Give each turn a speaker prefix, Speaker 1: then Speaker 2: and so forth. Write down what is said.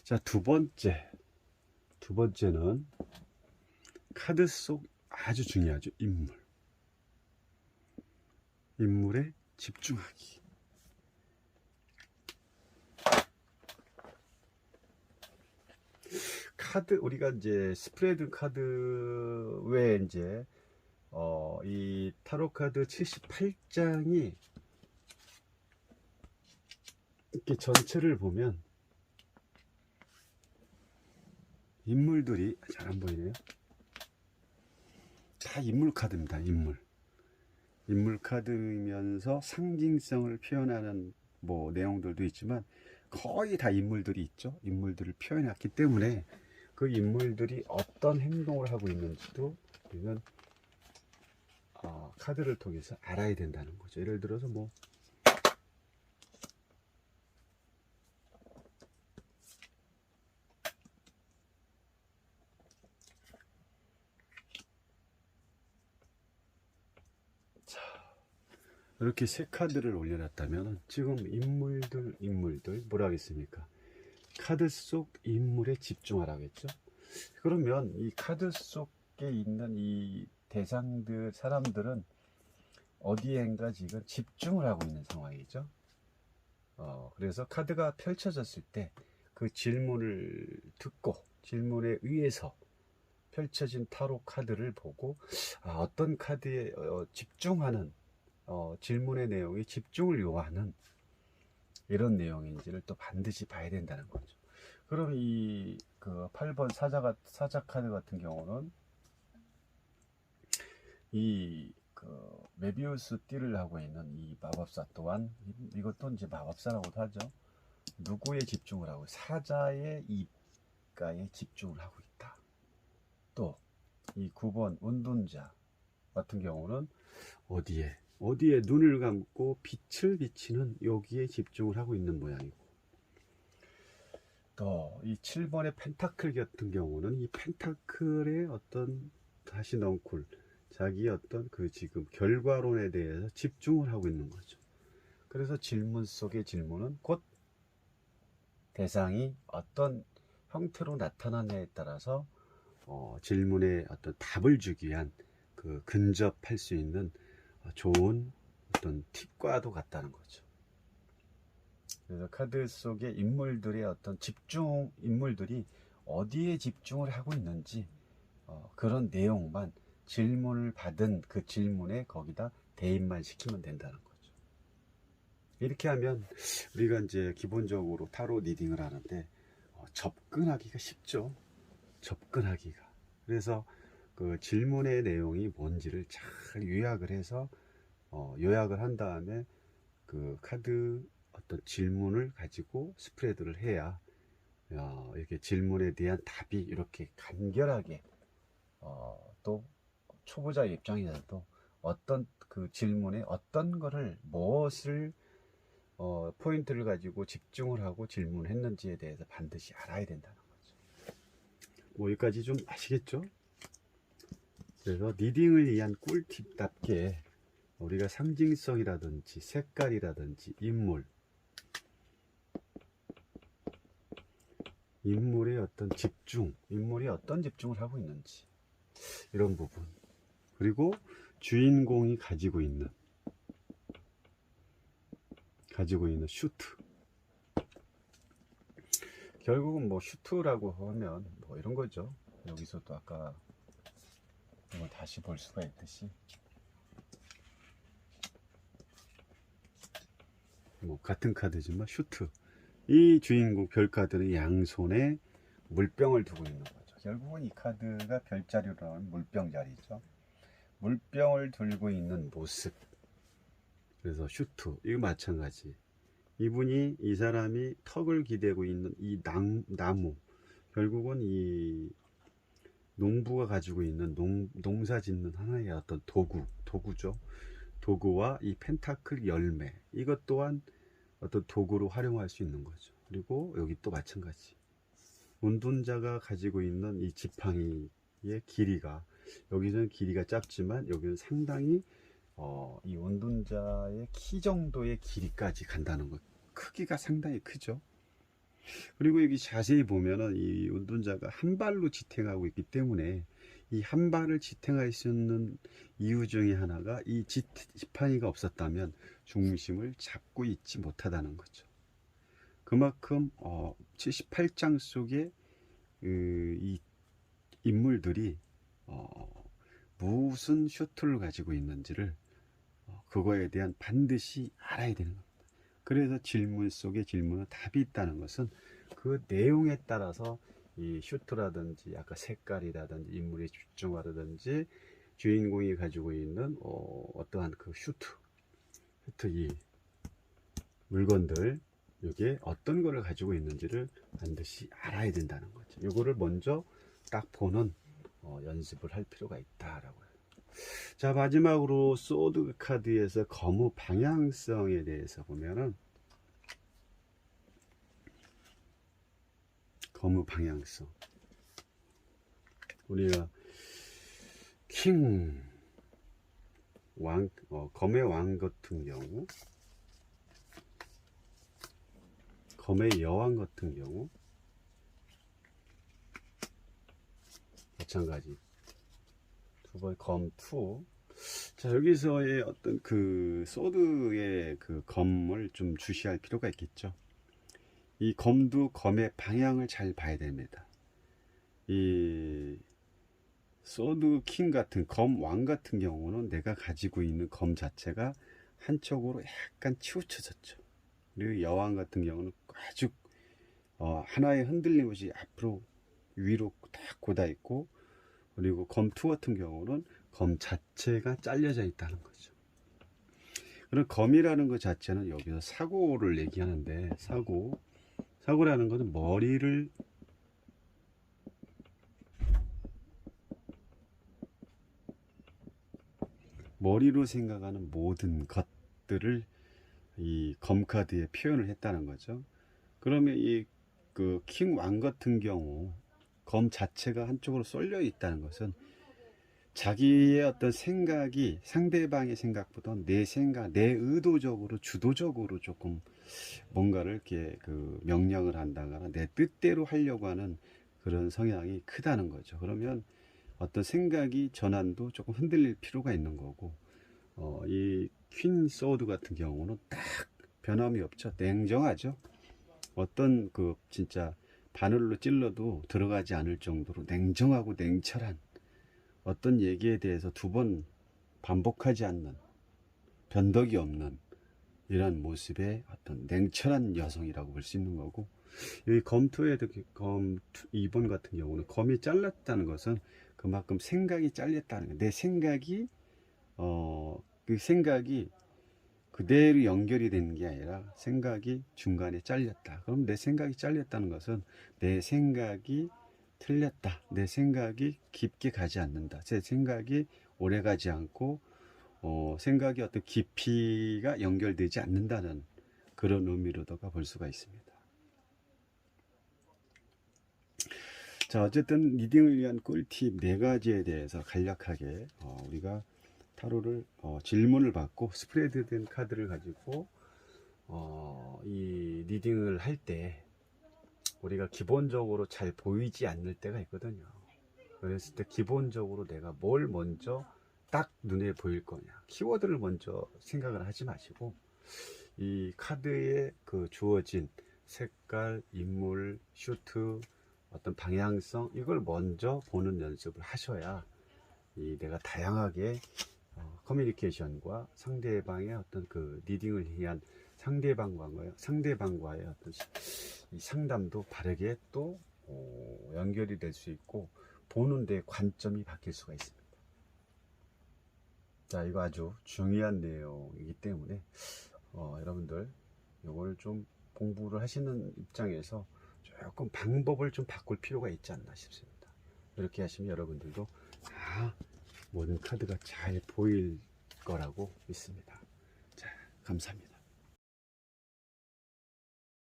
Speaker 1: 자, 두 번째는 카드 속 아주 중요하죠. 인물에 집중하기. 카드, 우리가 이제 스프레드 카드 외에 이제 이 타로 카드 78장이 이렇게 전체를 보면 인물들이 잘 안 보이네요. 다 인물 카드입니다. 인물 카드이면서 상징성을 표현하는 뭐 내용들도 있지만 거의 다 인물들이 있죠. 인물들을 표현했기 때문에 그 인물들이 어떤 행동을 하고 있는지도 우리는 카드를 통해서 알아야 된다는 거죠. 예를 들어서 뭐 이렇게 세 카드를 올려놨다면 지금 인물들 뭐라 하겠습니까? 카드 속 인물에 집중하라고 했죠. 그러면 이 카드 속에 있는 이 대상들, 사람들은 어디엔가 지금 집중을 하고 있는 상황이죠. 그래서 카드가 펼쳐졌을 때 그 질문을 듣고 질문에 의해서 펼쳐진 타로 카드를 보고 어떤 카드에 집중하는 질문의 내용이 집중을 요하는 이런 내용인지를 또 반드시 봐야 된다는 거죠. 그럼 이 그 8번 사자 카드 같은 경우는 이 그 메비우스 띠를 하고 있는 이 마법사 또한 이것도 이제 마법사라고도 하죠. 누구에 집중을 하고 사자의 입가에 집중을 하고 있다. 또 이 9번 운둔자 같은 경우는 어디에 눈을 감고 빛을 비치는 여기에 집중을 하고 있는 모양이고, 또 이 7번의 펜타클 같은 경우는 이 펜타클의 어떤 다시 넝쿨 자기의 어떤 그 지금 결과론에 대해서 집중을 하고 있는 거죠. 그래서 질문 속의 질문은 곧 대상이 어떤 형태로 나타나냐에 따라서 질문에 어떤 답을 주기 위한 그 근접할 수 있는 좋은 어떤 팁과도 같다는 거죠. 그래서 카드 속의 인물들의 어떤 인물들이 어디에 집중을 하고 있는지 그런 내용만 질문을 받은 그 질문에 거기다 대입만 시키면 된다는 거죠. 이렇게 하면 우리가 이제 기본적으로 타로 리딩을 하는데 접근하기가 쉽죠. 접근하기가. 그래서 그 질문의 내용이 뭔지를 잘 요약을 해서 요약을 한 다음에 그 카드 어떤 질문을 가지고 스프레드를 해야 이렇게 질문에 대한 답이 이렇게 간결하게 또 초보자 입장에서도 어떤 그 질문에 어떤 거를 무엇을 포인트를 가지고 집중을 하고 질문했는지에 대해서 반드시 알아야 된다는 거죠. 뭐 여기까지 좀 아시겠죠? 그래서 리딩을 위한 꿀팁답게 우리가 상징성이라든지 색깔이라든지 인물의 어떤 인물이 어떤 집중을 하고 있는지 이런 부분, 그리고 주인공이 가지고 있는 슈트, 결국은 뭐 슈트라고 하면 뭐 이런 거죠. 여기서도 아까 이걸 다시 볼 수가 있듯이 뭐 같은 카드지만 슈트, 이 주인공 별카드는 양손에 물병을 두고 있는 거죠. 결국은 이 카드가 별자리로는 물병 자리죠. 물병을 들고 있는 모습. 그래서 슈트, 이거 마찬가지. 이 사람이 턱을 기대고 있는 이 나무, 결국은 이 농부가 가지고 있는 농사 짓는 하나의 어떤 도구죠. 도구와 이 펜타클 열매, 이것 또한 어떤 도구로 활용할 수 있는 거죠. 그리고 여기 또 마찬가지. 운둔자가 가지고 있는 이 지팡이의 길이가, 여기는 길이가 짧지만 여기는 상당히 이 운둔자의 키 정도의 길이까지 간다는 것. 크기가 상당히 크죠. 그리고 여기 자세히 보면은 이 운동자가 한 발로 지탱하고 있기 때문에 이 한 발을 지탱할 수 있는 이유 중에 하나가 이 지팡이가 없었다면 중심을 잡고 있지 못하다는 거죠. 그만큼 78장 속에 이 인물들이 무슨 셔틀을 가지고 있는지를 그거에 대한 반드시 알아야 되는 겁니다. 그래서 질문 속에 질문은 답이 있다는 것은 그 내용에 따라서 이 슈트라든지 아까 색깔이라든지 인물의 집중화라든지 주인공이 가지고 있는 어떠한 그 슈트 이 물건들 이게 어떤 거를 가지고 있는지를 반드시 알아야 된다는 거죠. 이거를 먼저 딱 보는 연습을 할 필요가 있다라고 해요. 자, 마지막으로 소드 카드에서 검의 방향성에 대해서 보면은 검의 방향성, 우리가 킹 왕, 검의 왕 같은 경우, 검의 여왕 같은 경우 마찬가지 두 번 검2. 자, 여기서의 어떤 그 소드의 그 검을 좀 주시할 필요가 있겠죠. 이 검도 검의 방향을 잘 봐야 됩니다. 이 소드 킹 같은 검 왕 같은 경우는 내가 가지고 있는 검 자체가 한쪽으로 약간 치우쳐졌죠. 그리고 여왕 같은 경우는 아주 하나의 흔들림 없이 앞으로 위로 딱 고다 있고, 그리고 검2 같은 경우는 검 자체가 잘려져 있다는 거죠. 그럼 검이라는 것 자체는 여기서 사고를 얘기하는데, 사고라는 것은 머리로 생각하는 모든 것들을 이 검카드에 표현을 했다는 거죠. 그러면 이 그 킹 왕 같은 경우 검 자체가 한쪽으로 쏠려 있다는 것은 자기의 어떤 생각이 상대방의 생각보다 내 생각, 내 의도적으로 주도적으로 조금 뭔가를 이렇게 그 명령을 한다거나 내 뜻대로 하려고 하는 그런 성향이 크다는 거죠. 그러면 어떤 생각이 전환도 조금 흔들릴 필요가 있는 거고, 이 퀸 소드 같은 경우는 딱 변함이 없죠. 냉정하죠. 어떤 그 진짜 바늘로 찔러도 들어가지 않을 정도로 냉정하고 냉철한, 어떤 얘기에 대해서 두 번 반복하지 않는, 변덕이 없는 이런 모습의 어떤 냉철한 여성이라고 볼 수 있는 거고, 이 검2에도 검 2번 같은 경우는 검이 잘랐다는 것은 그만큼 생각이 잘렸다는 거예요. 내 생각이 그 생각이 그대로 연결이 되는 게 아니라 생각이 중간에 잘렸다. 그럼 내 생각이 잘렸다는 것은 내 생각이 틀렸다. 내 생각이 깊게 가지 않는다. 제 생각이 오래 가지 않고 생각이 어떤 깊이가 연결되지 않는다는 그런 의미로다가 볼 수가 있습니다. 자, 어쨌든 리딩을 위한 꿀팁 4가지에 대해서 간략하게 우리가 타로를 질문을 받고 스프레드된 카드를 가지고 이 리딩을 할 때 우리가 기본적으로 잘 보이지 않을 때가 있거든요. 그랬을 때 기본적으로 내가 뭘 먼저 딱 눈에 보일 거냐, 키워드를 먼저 생각을 하지 마시고 이 카드에 그 주어진 색깔, 인물, 슈트, 어떤 방향성, 이걸 먼저 보는 연습을 하셔야 이 내가 다양하게 커뮤니케이션과 상대방의 어떤 그 리딩을 위한 상대방과의 어떤 이 상담도 바르게 또 연결이 될 수 있고 보는 데 관점이 바뀔 수가 있습니다. 자, 이거 아주 중요한 내용이기 때문에 여러분들 이걸 좀 공부를 하시는 입장에서 조금 방법을 좀 바꿀 필요가 있지 않나 싶습니다. 이렇게 하시면 여러분들도 모든 카드가 잘 보일 거라고 믿습니다. 자, 감사합니다.